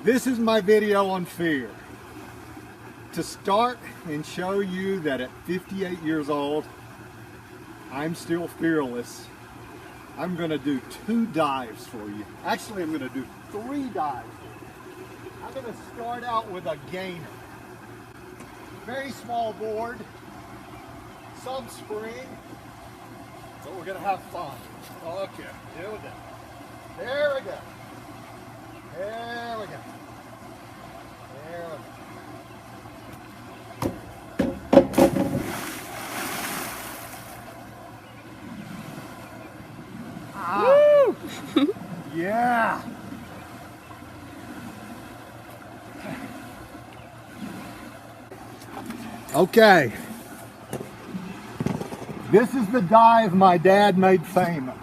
This is my video on fear. To start and show you that at 58 years old, I'm still fearless, I'm going to do 2 dives for you. Actually, I'm going to do 3 dives for you. I'm going to start out with a gainer. Very small board, some spring, but we're going to have fun. Okay, here we go. There we go. There we go. There we go. Woo! Yeah. Okay. This is the dive my dad made famous.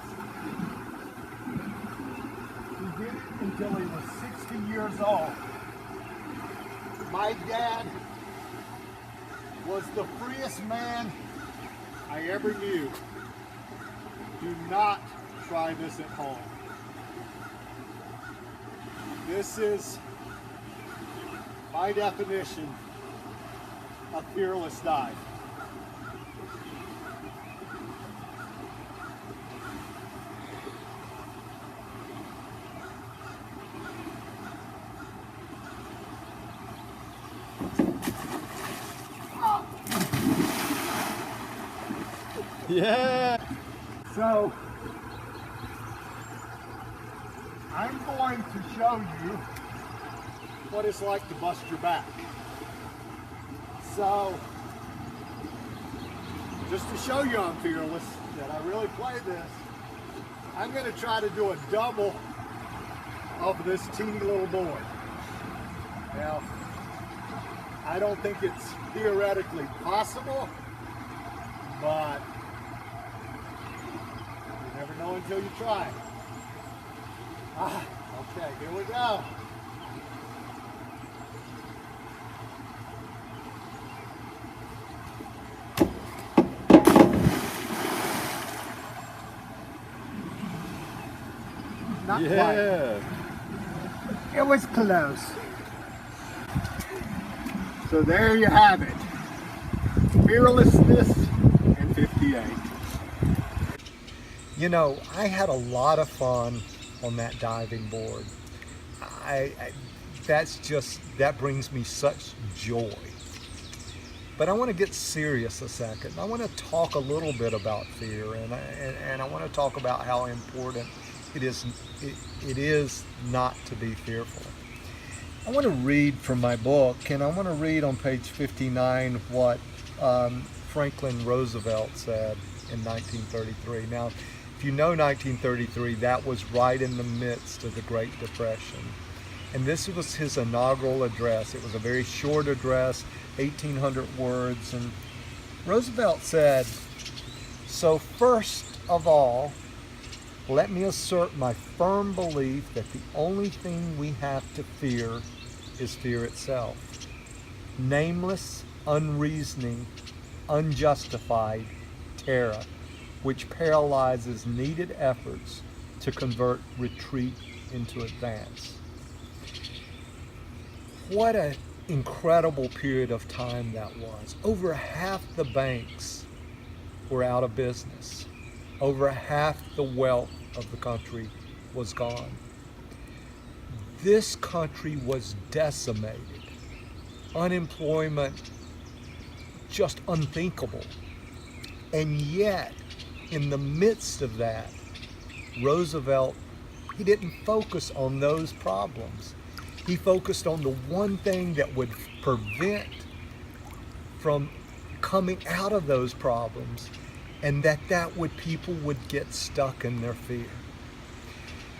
He did it until he was 60 years old. My dad was the freest man I ever knew. Do not try this at home. This is my definition of fearless dive. Yeah. So I'm going to show you what it's like to bust your back. So just to show you I'm fearless, that I really play this, I'm going to try to do a double of this teeny little board. Now, I don't think it's theoretically possible, but you never know until you try. Okay, here we go. Not quite. It was close. So there you have it. Fearlessness in 58. You know, I had a lot of fun on that diving board. That brings me such joy. But I want to get serious a second. I want to talk a little bit about fear, and I want to talk about how important it is not to be fearful. I want to read from my book, and I want to read on page 59 what Franklin Roosevelt said in 1933. Now, if you know 1933, that was right in the midst of the Great Depression. And this was his inaugural address. It was a very short address, 1,800 words. And Roosevelt said, "So first of all, let me assert my firm belief that the only thing we have to fear is fear itself. Nameless, unreasoning, unjustified terror, which paralyzes needed efforts to convert retreat into advance." What an incredible period of time that was. Over half the banks were out of business. Over half the wealth of the country was gone. This country was decimated. Unemployment just unthinkable. And yet, in the midst of that, Roosevelt, he didn't focus on those problems. He focused on the one thing that would prevent from coming out of those problems, and that would people would get stuck in their fear.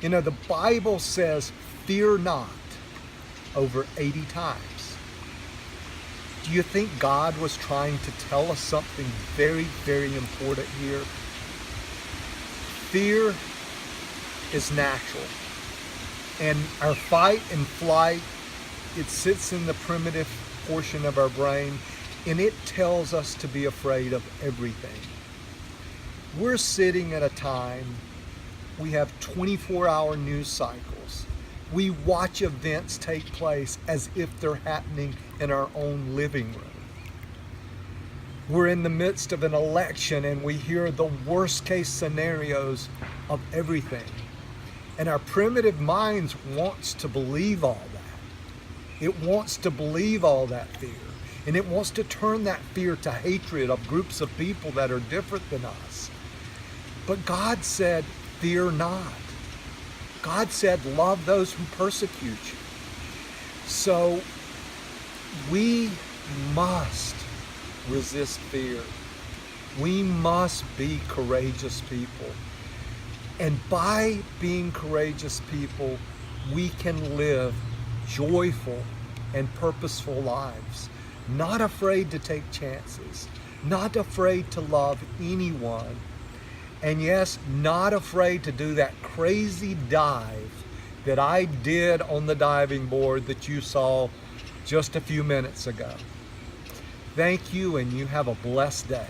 You know, the Bible says, "Fear not," over 80 times. Do you think God was trying to tell us something very, very important here? Fear is natural. And our fight and flight, it sits in the primitive portion of our brain, and it tells us to be afraid of everything. We're sitting at a time, we have 24-hour news cycles. We watch events take place as if they're happening in our own living room. We're in the midst of an election and we hear the worst case scenarios of everything. And our primitive minds wants to believe all that. It wants to believe all that fear. And it wants to turn that fear to hatred of groups of people that are different than us. But God said, fear not. God said, love those who persecute you. So we must resist fear. We must be courageous people. And by being courageous people, we can live joyful and purposeful lives. Not afraid to take chances. Not afraid to love anyone. And yes, not afraid to do that crazy dive that I did on the diving board that you saw just a few minutes ago. Thank you, and you have a blessed day.